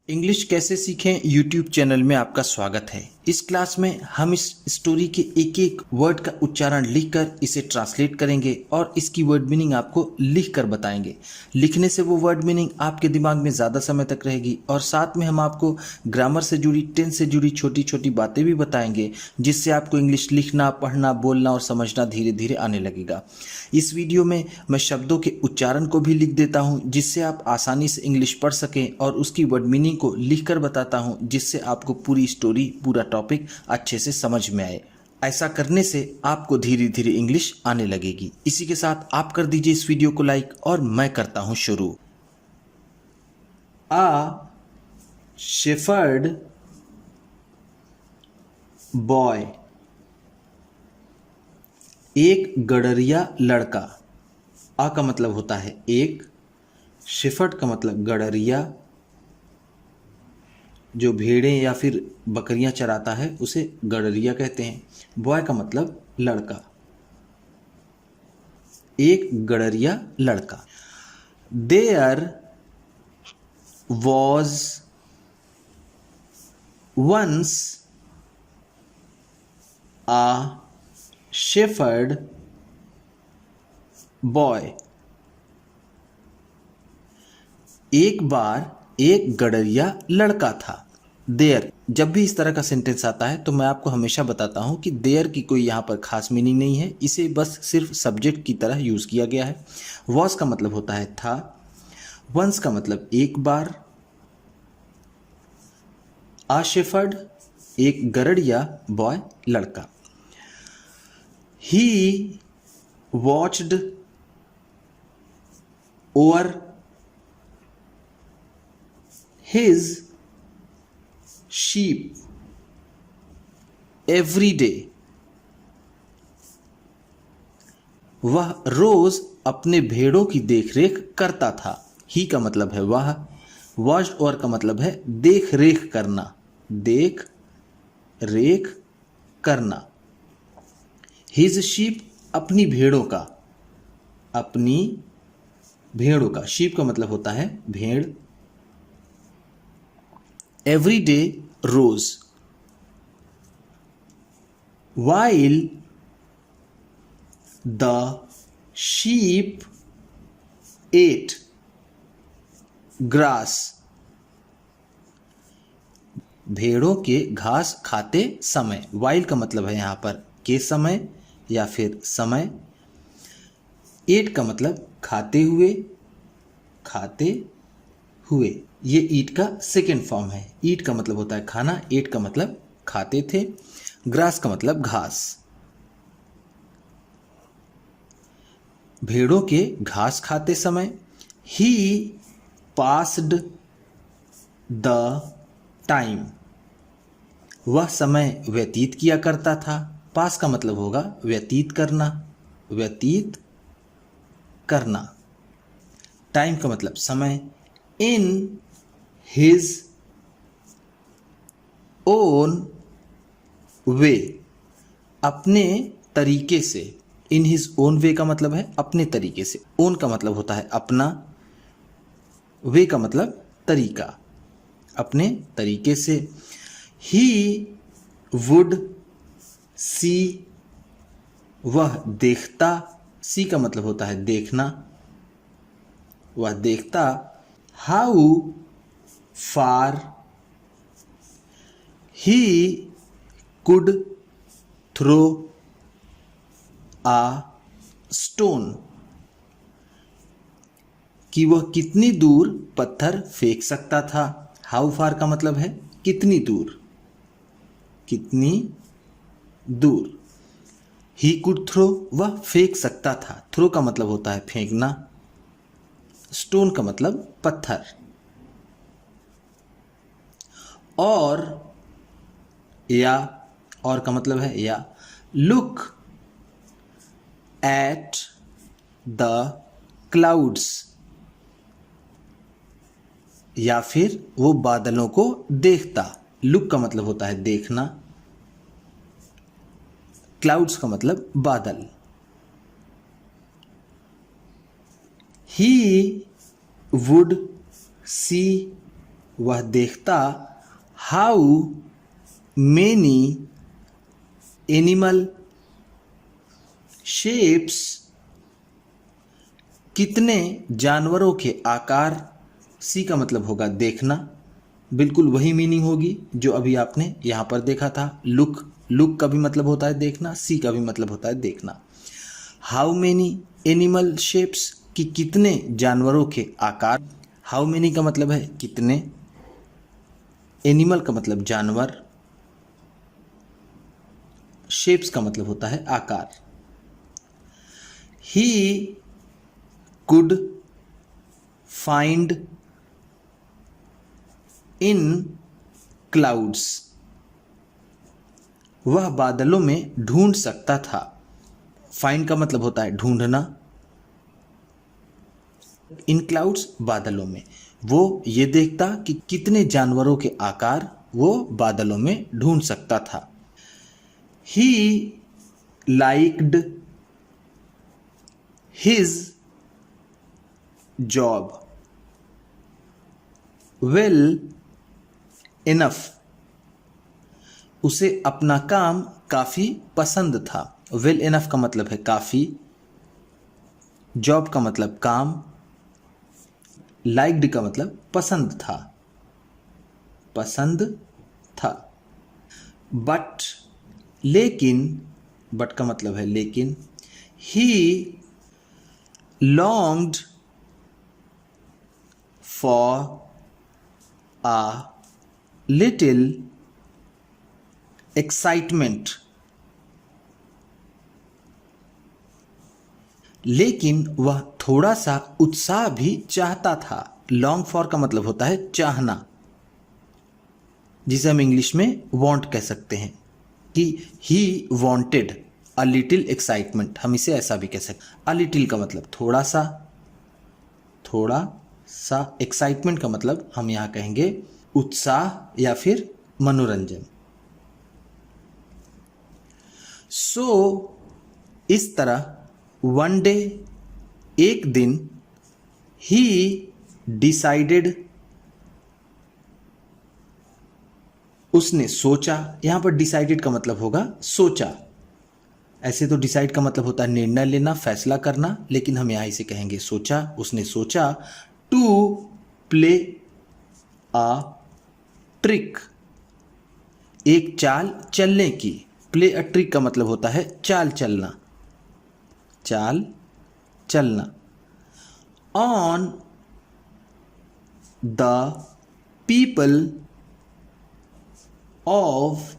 English कैसे सीखें YouTube channel में आपका स्वागत है। इस क्लास में हम इस स्टोरी के एक एक वर्ड का उच्चारण लिखकर इसे ट्रांसलेट करेंगे और इसकी वर्ड मीनिंग आपको लिखकर बताएंगे। लिखने से वो वर्ड मीनिंग आपके दिमाग में ज़्यादा समय तक रहेगी और साथ में हम आपको ग्रामर से जुड़ी, टेंस से जुड़ी छोटी छोटी बातें भी बताएंगे, जिससे आपको इंग्लिश लिखना, पढ़ना, बोलना और समझना धीरे धीरे आने लगेगा। इस वीडियो में मैं शब्दों के उच्चारण को भी लिख देता हूँ, जिससे आप आसानी से इंग्लिश पढ़ सकें, और उसकी वर्ड मीनिंग को लिखकर बताता हूँ, जिससे आपको पूरी स्टोरी, पूरा टॉपिक अच्छे से समझ में आए। ऐसा करने से आपको धीरे धीरे इंग्लिश आने लगेगी। इसी के साथ आप कर दीजिए इस वीडियो को लाइक और मैं करता हूँ शुरू। आ शेफर्ड बॉय, एक गडरिया लड़का। आ का मतलब होता है एक, शेफर्ड का मतलब गडरिया, जो भेड़ें या फिर बकरियां चराता है उसे गडरिया कहते हैं। बॉय का मतलब लड़का, एक गडरिया लड़का। There was once a shepherd boy, एक बार एक गडरिया लड़का था। देयर, जब भी इस तरह का सेंटेंस आता है तो मैं आपको हमेशा बताता हूं कि देयर की कोई यहाँ पर खास मीनिंग नहीं है, इसे बस सिर्फ सब्जेक्ट की तरह यूज़ किया गया है। वॉज का मतलब होता है था, वंस का मतलब एक बार, आ शेफर्ड एक गडरिया बॉय लड़का। He watched over his sheep every day, वह रोज अपने भेड़ों की देखरेख करता था। ही का मतलब है वह, वॉच्ड ओवर का मतलब है देख रेख करना, देख रेख करना। हिज शीप अपनी भेड़ों का, अपनी भेड़ों का, शीप का मतलब होता है भेड़। Every day rose, while the sheep ate grass, भेड़ों के घास खाते समय। while का मतलब है यहाँ पर के समय या फिर समय। ate का मतलब खाते हुए, खाते हुए, ये ईट का सेकेंड फॉर्म है। ईट का मतलब होता है खाना, एट का मतलब खाते थे, ग्रास का मतलब घास। भेड़ों के घास खाते समय ही पास्ड द टाइम, वह समय व्यतीत किया करता था। पास का मतलब होगा व्यतीत करना, व्यतीत करना। टाइम का मतलब समय। इन his own way, अपने तरीके से। इन his own way का मतलब है अपने तरीके से। own का मतलब होता है अपना, way का मतलब तरीका, अपने तरीके से। he would see, वह देखता, see का मतलब होता है देखना, वह देखता। how far he could throw a stone, कि वह कितनी दूर पत्थर फेंक सकता था। हाउ फार का मतलब है कितनी दूर, कितनी दूर। ही कुड थ्रो, वह फेंक सकता था। थ्रो का मतलब होता है फेंकना, स्टोन का मतलब पत्थर। और या, और का मतलब है या। लुक एट द क्लाउड्स, या फिर वो बादलों को देखता। लुक का मतलब होता है देखना, क्लाउड्स का मतलब बादल। ही वुड सी वह देखता हाउ मेनी एनिमल शेप्स, कितने जानवरों के आकार। सी का मतलब होगा देखना, बिल्कुल वही मीनिंग होगी जो अभी आपने यहाँ पर देखा था। लुक, लुक का भी मतलब होता है देखना, सी का भी मतलब होता है देखना। हाउ मेनी एनिमल शेप्स, कि कितने जानवरों के आकार। हाउ मेनी का मतलब है कितने, एनिमल का मतलब जानवर, शेप्स का मतलब होता है आकार। He could find in clouds, वह बादलों में ढूंढ सकता था। फाइंड का मतलब होता है ढूंढना, इन क्लाउड्स बादलों में। वो ये देखता कि कितने जानवरों के आकार वो बादलों में ढूंढ सकता था। He liked his job well enough, उसे अपना काम काफ़ी पसंद था। वेल इनफ का मतलब है काफ़ी, जॉब का मतलब काम, लाइक्ड का मतलब पसंद था, पसंद था। बट, लेकिन, बट का मतलब है लेकिन। He longed for a little excitement, लेकिन वह थोड़ा सा उत्साह भी चाहता था। लॉन्ग फॉर का मतलब होता है चाहना, जिसे हम इंग्लिश में वांट कह सकते हैं, कि he wanted a little excitement, हम इसे ऐसा भी कह सकते हैं। अ लिटिल का मतलब थोड़ा सा, थोड़ा सा। एक्साइटमेंट का मतलब हम यहाँ कहेंगे उत्साह या फिर मनोरंजन। सो इस तरह वन डे, एक दिन, ही डिसाइडेड, उसने सोचा। यहां पर डिसाइडेड का मतलब होगा सोचा। ऐसे तो डिसाइड का मतलब होता है निर्णय लेना, फैसला करना, लेकिन हम यहां इसे कहेंगे सोचा। उसने सोचा टू प्ले आ ट्रिक, एक चाल चलने की। प्ले अ ट्रिक का मतलब होता है चाल चलना, चाल चलना। On the people of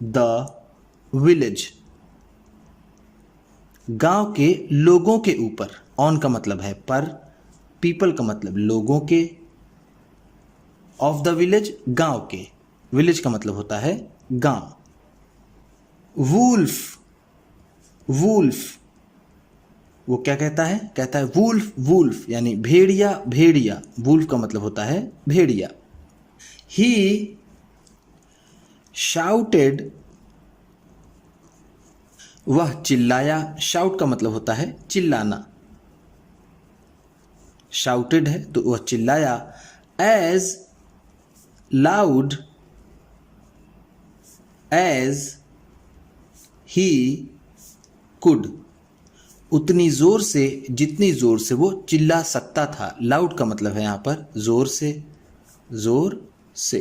the village, गांव के लोगों के ऊपर। ऑन का मतलब है पर, पीपल का मतलब लोगों के, ऑफ द विलेज गांव के, विलेज का मतलब होता है गांव। वुल्फ, वुल्फ, वो क्या कहता है? कहता है वुल्फ, वुल्फ यानी भेड़िया, भेड़िया। वुल्फ का मतलब होता है भेड़िया। ही शाउटेड, वह चिल्लाया। शाउट का मतलब होता है चिल्लाना, शाउटेड है तो वह चिल्लाया। As loud as he could, उतनी जोर से जितनी जोर से वो चिल्ला सकता था। लाउड का मतलब है यहाँ पर जोर से, जोर से।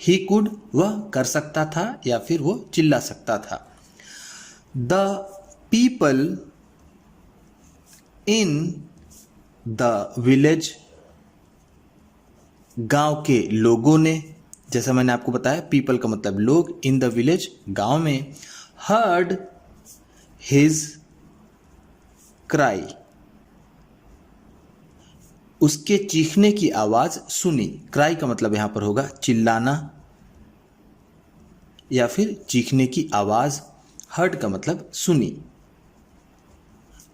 ही कुड, वह कर सकता था या फिर वो चिल्ला सकता था। The people in the village, गांव के लोगों ने, जैसा मैंने आपको बताया पीपल का मतलब लोग, इन द विलेज गांव में। हर्ड हिज क्राई, उसके चीखने की आवाज सुनी। क्राई का मतलब यहां पर होगा चिल्लाना या फिर चीखने की आवाज। हर्ड का मतलब सुनी।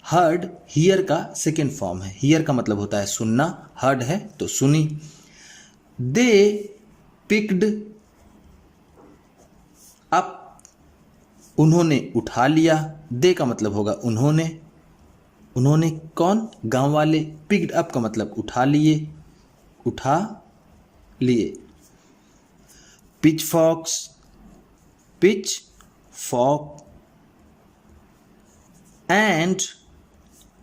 हर्ड हियर का सेकेंड फॉर्म है। हियर का मतलब होता है सुनना, हर्ड है तो सुनी। दे पिक्ड अप, उन्होंने उठा लिया। दे का मतलब होगा उन्होंने, कौन? गांव वाले। पिक्ड अप का मतलब उठा लिए, उठा लिए। पिच फॉक एंड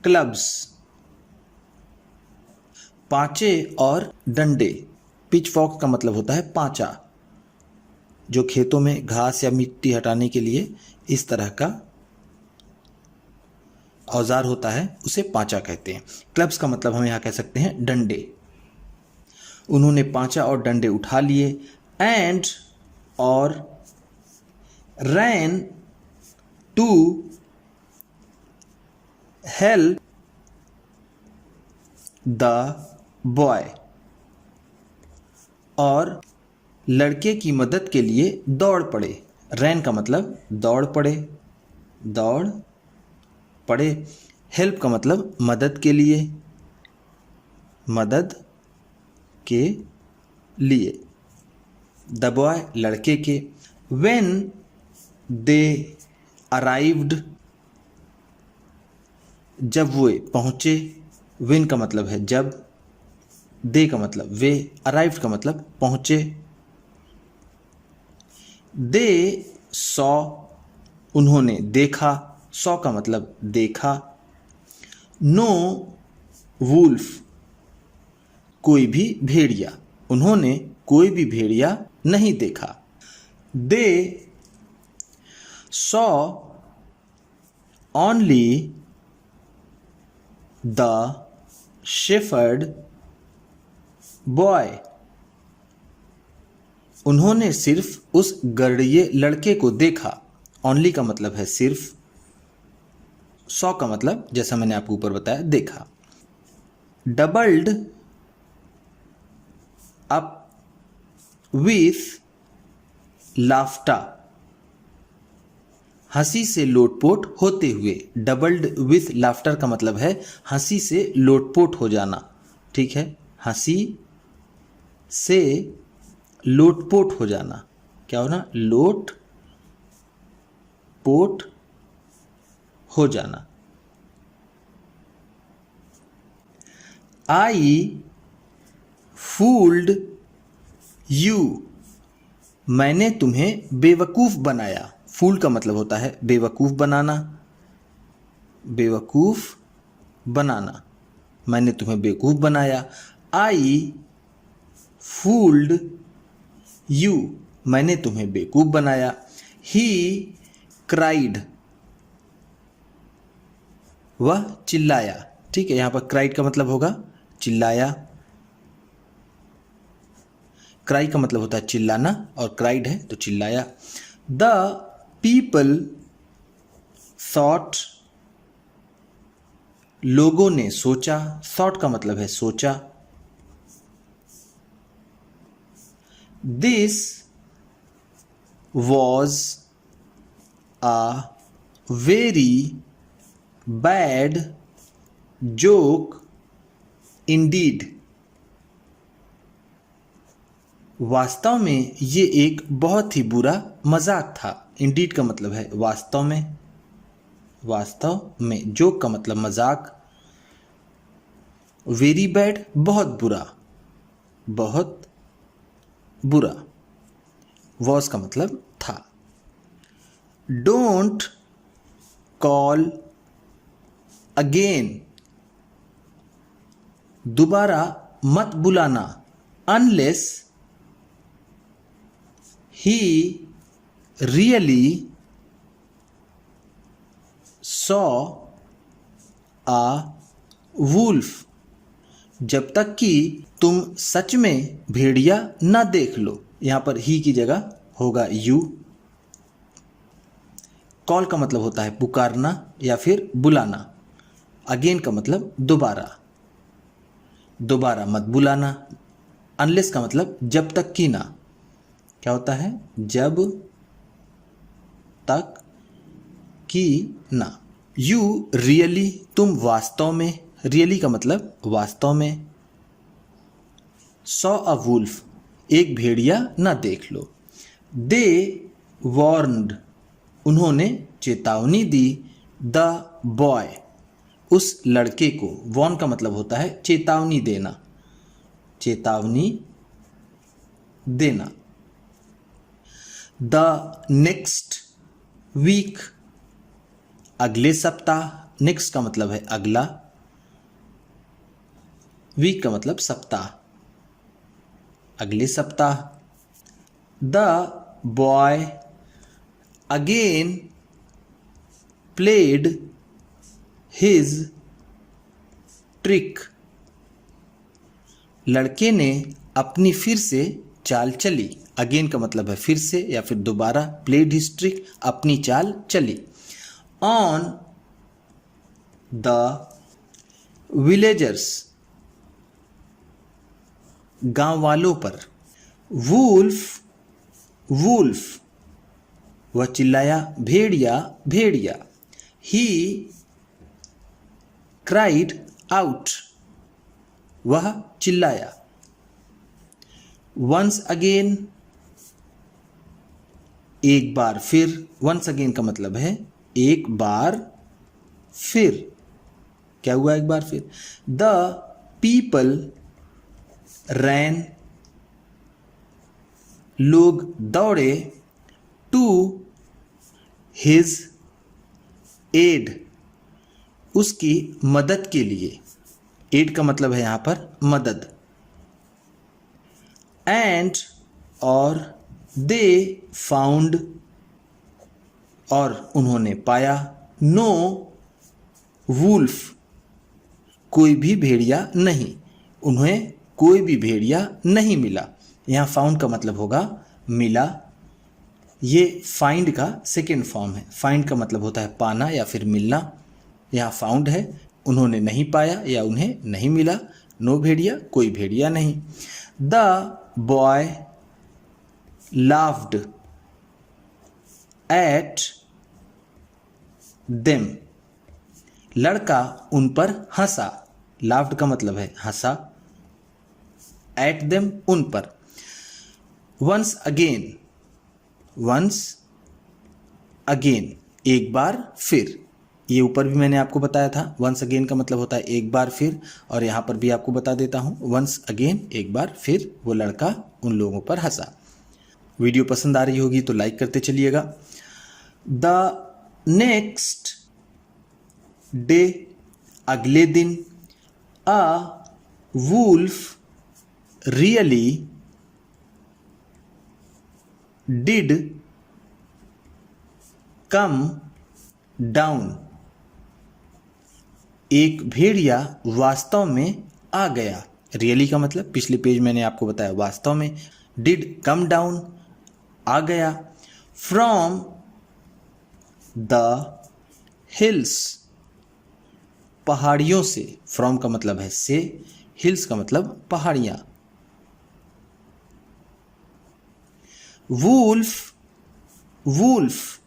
क्लब्स, पांचे और डंडे। पिच फॉक का मतलब होता है पांचा, जो खेतों में घास या मिट्टी हटाने के लिए इस तरह का औजार होता है, उसे पांचा कहते हैं। क्लब्स का मतलब हम यहाँ कह सकते हैं डंडे। उन्होंने पांचा और डंडे उठा लिए। एंड और ran to help the boy, और लड़के की मदद के लिए दौड़ पड़े। रैन का मतलब दौड़ पड़े। हेल्प का मतलब मदद के लिए। द बॉय लड़के के। व्हेन दे अराइव्ड, जब वे पहुंचे। व्हेन का मतलब है जब, दे का मतलब वे, अराइव्ड का मतलब पहुंचे। दे सॉ, उन्होंने देखा। सॉ का मतलब देखा। नो वुल्फ, कोई भी भेड़िया। उन्होंने कोई भी भेड़िया नहीं देखा। They saw only the shepherd boy, उन्होंने सिर्फ उस गड़िए लड़के को देखा। ओनली का मतलब है सिर्फ। सॉ का मतलब जैसा मैंने आपको ऊपर बताया देखा। डबल्ड अप विथ लाफ्टा, हंसी से लोटपोट होते हुए। डबल्ड विथ लाफ्टर का मतलब है हंसी से लोटपोट हो जाना। ठीक है, हंसी से लोटपोट हो जाना। क्या होना? लोट पोट हो जाना। आई फूल्ड यू, मैंने तुम्हें बेवकूफ बनाया। फूल का मतलब होता है बेवकूफ बनाना। मैंने तुम्हें बेवकूफ बनाया। आई फूल्ड यू, मैंने तुम्हें बेवकूफ बनाया। ही क्राइड, वह चिल्लाया। ठीक है, यहां पर क्राइड का मतलब होगा चिल्लाया। क्राई का मतलब होता है चिल्लाना, और क्राइड है तो चिल्लाया। द पीपल थॉट, लोगों ने सोचा। थॉट का मतलब है सोचा। This was a very bad joke Indeed, वास्तव में ये एक बहुत ही बुरा मजाक था। इंडीड का मतलब है वास्तव में। जोक का मतलब मजाक। वेरी बैड बहुत बुरा। वॉज का मतलब था। डोंट कॉल अगेन, दोबारा मत बुलाना। Unless he really saw a wolf, जब तक कि तुम सच में भेड़िया न देख लो। यहां पर ही की जगह होगा यू। कॉल का मतलब होता है पुकारना या फिर बुलाना। अगेन का मतलब दोबारा मत बुलाना। अनलेस का मतलब जब तक कि ना। क्या होता है? जब तक कि ना। यू रियली, तुम वास्तव में। रियली का मतलब वास्तव में। सॉ अ वुल्फ, एक भेड़िया ना देख लो। दे वॉर्न्ड, उन्होंने चेतावनी दी। द बॉय, उस लड़के को। वॉर्न का मतलब होता है चेतावनी देना। चेतावनी देना। द नेक्स्ट वीक, अगले सप्ताह। नेक्स्ट का मतलब है अगला, वीक का मतलब सप्ताह, अगले सप्ताह। The boy again played his trick, लड़के ने अपनी फिर से चाल चली। अगेन का मतलब है फिर से या फिर दोबारा, प्लेड हिज ट्रिक, अपनी चाल चली। ऑन द विलेजर्स, गांव वालों पर। वुल्फ, वुल्फ, वह चिल्लाया, भेड़िया भेड़िया। ही क्राइड आउट, वह चिल्लाया। वंस अगेन, एक बार फिर। वंस अगेन का मतलब है एक बार फिर। क्या हुआ एक बार फिर? द पीपल रैन, लोग दौड़े। टू हिज एड, उसकी मदद के लिए। एड का मतलब है यहां पर मदद। एंड, और दे फाउंड, और उन्होंने पाया। नो वुल्फ, कोई भी भेड़िया नहीं। उन्हें कोई भी भेड़िया नहीं मिला। यहाँ फाउंड का मतलब होगा मिला। ये फाइंड का सेकेंड फॉर्म है। फाइंड का मतलब होता है पाना या फिर मिलना। यहाँ फाउंड है, उन्होंने नहीं पाया या उन्हें नहीं मिला। नो भेड़िया, कोई भेड़िया नहीं। The boy laughed at them, लड़का उन पर हंसा। लाफ्ड का मतलब है हंसा, एट देम उन पर। वंस अगेन, वंस अगेन, एक बार फिर। ये ऊपर भी मैंने आपको बताया था, वंस अगेन का मतलब होता है एक बार फिर, और यहाँ पर भी आपको बता देता हूँ, वंस अगेन, एक बार फिर वो लड़का उन लोगों पर हंसा। वीडियो पसंद आ रही होगी तो लाइक करते चलिएगा। द नेक्स्ट डे, अगले दिन। A wolf really did come down, एक भेड़िया वास्तव में आ गया। रियली का मतलब पिछले पेज मैंने आपको बताया वास्तव में। डिड कम डाउन, आ गया। फ्रॉम द हिल्स, पहाड़ियों से। फ्रॉम का मतलब है से, हिल्स का मतलब पहाड़ियां। वुल्फ, वुल्फ,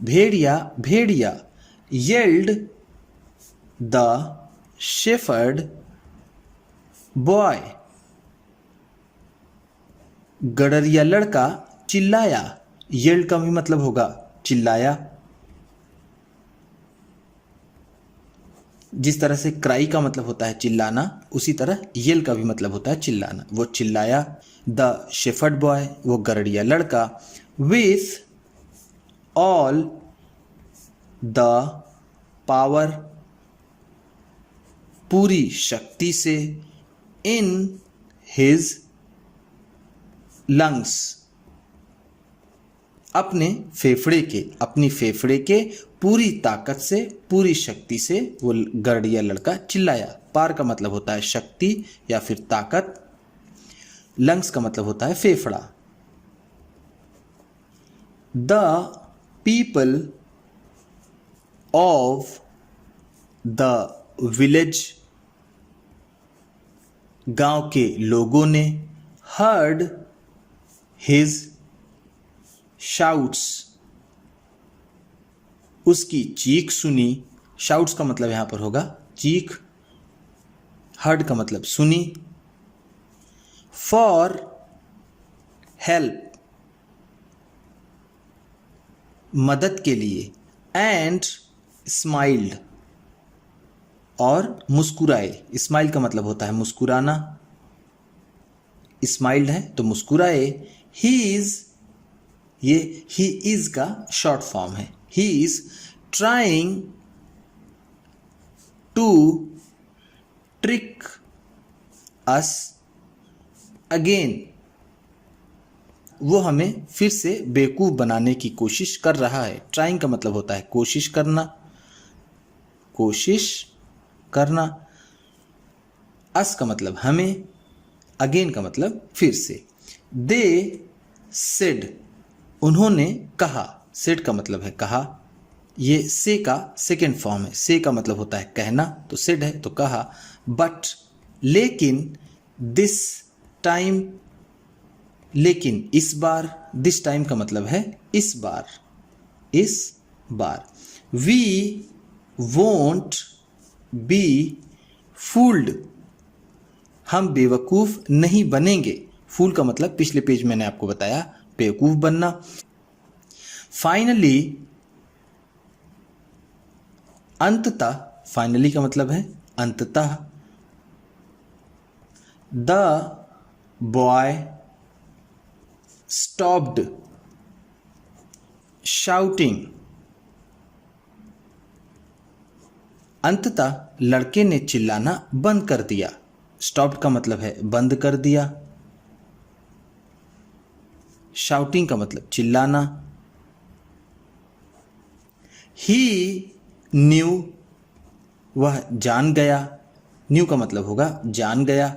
भेड़िया भेड़िया। येल्ड द शेफर्ड बॉय, गडरिया लड़का चिल्लाया। येल्ड का भी मतलब होगा चिल्लाया। जिस तरह से क्राई का मतलब होता है चिल्लाना, उसी तरह येल का भी मतलब होता है चिल्लाना। वो चिल्लाया। द शेफर्ड बॉय, वो गडरिया लड़का। विथ ऑल द पावर, पूरी शक्ति से। इन हिज लंग्स, अपने फेफड़े के, अपनी फेफड़े के पूरी ताकत से, पूरी शक्ति से वो गडरिया लड़का चिल्लाया। पार का मतलब होता है शक्ति या फिर ताकत। लंग्स का मतलब होता है फेफड़ा। The people of the village, गांव के लोगों ने। हर्ड हिज शाउट्स, उसकी चीख सुनी। शाउट्स का मतलब यहां पर होगा चीख। हर्ड का मतलब सुनी। फॉर हेल्प, मदद के लिए। एंड स्माइल्ड, और मुस्कुराए। स्माइल का मतलब होता है मुस्कुराना। स्माइल्ड है तो मुस्कुराए। ही इज, ये ही इज का शॉर्ट फॉर्म है। He is trying to trick us again, वो हमें फिर से बेवकूफ़ बनाने की कोशिश कर रहा है। ट्राइंग का मतलब होता है कोशिश करना, कोशिश करना। अस का मतलब हमें, अगेन का मतलब फिर से। दे सेड, उन्होंने कहा। सेड का मतलब है कहा। ये से का सेकेंड फॉर्म है। से का मतलब होता है कहना, तो सेड है तो कहा। बट, लेकिन, दिस टाइम, लेकिन इस बार। दिस टाइम का मतलब है इस बार, इस बार। वी वोंट बी फूल्ड, हम बेवकूफ़ नहीं बनेंगे। फूल का मतलब पिछले पेज मैंने आपको बताया बेवकूफ़ बनना। फाइनली, अंततः, फाइनली का मतलब है अंततः। द बॉय स्टॉप्ड शाउटिंग, अंततः लड़के ने चिल्लाना बंद कर दिया। स्टॉप्ड का मतलब है बंद कर दिया। शाउटिंग का मतलब चिल्लाना। ही न्यू, वह जान गया। न्यू का मतलब होगा जान गया।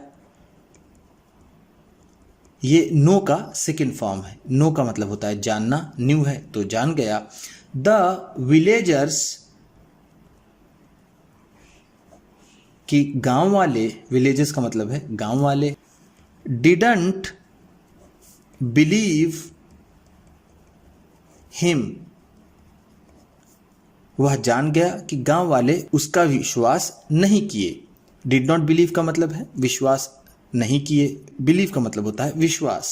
ये नो का सेकेंड फॉर्म है। नो का मतलब होता है जानना, न्यू है तो जान गया। द विलेजर्स, कि गांव वाले, विलेजेस का मतलब है गांव वाले। डिडंट बिलीव हिम, वह जान गया कि गांव वाले उसका विश्वास नहीं किए। डिड नॉट बिलीव का मतलब है विश्वास नहीं किए, बिलीव का मतलब होता है विश्वास।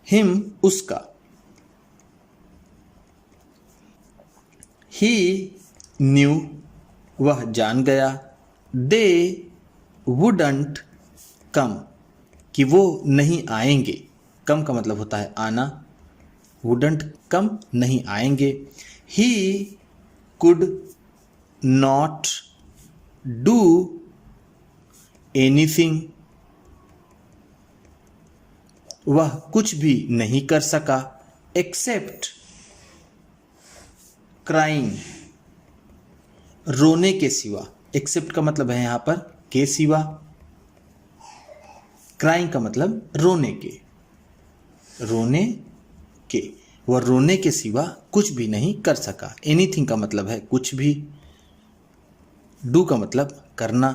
हिम, उसका। ही न्यू, वह जान गया। दे वुडंट कम, कि वो नहीं आएंगे। कम का मतलब होता है आना। वुडंट कम, नहीं आएंगे। He could not do anything, वह कुछ भी नहीं कर सका। एक्सेप्ट क्राइंग, रोने के सिवा। एक्सेप्ट का मतलब है यहां पर के सिवा। क्राइंग का मतलब रोने के, रोने के। वह रोने के सिवा कुछ भी नहीं कर सका। एनीथिंग का मतलब है कुछ भी। डू का मतलब करना।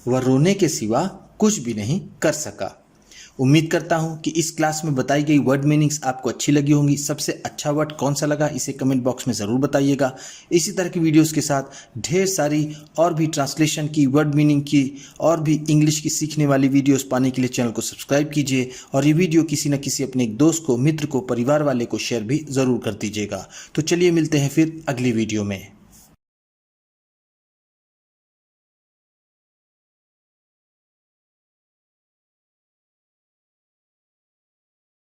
वह रोने के सिवा कुछ भी नहीं कर सका। उम्मीद करता हूं कि इस क्लास में बताई गई वर्ड मीनिंग्स आपको अच्छी लगी होंगी। सबसे अच्छा वर्ड कौन सा लगा इसे कमेंट बॉक्स में ज़रूर बताइएगा। इसी तरह की वीडियोस के साथ ढेर सारी और भी ट्रांसलेशन की, वर्ड मीनिंग की और भी इंग्लिश की सीखने वाली वीडियोस पाने के लिए चैनल को सब्सक्राइब कीजिए और ये वीडियो किसी न किसी अपने एक दोस्त को, मित्र को, परिवार वाले को शेयर भी ज़रूर कर दीजिएगा। तो चलिए मिलते हैं फिर अगली वीडियो में।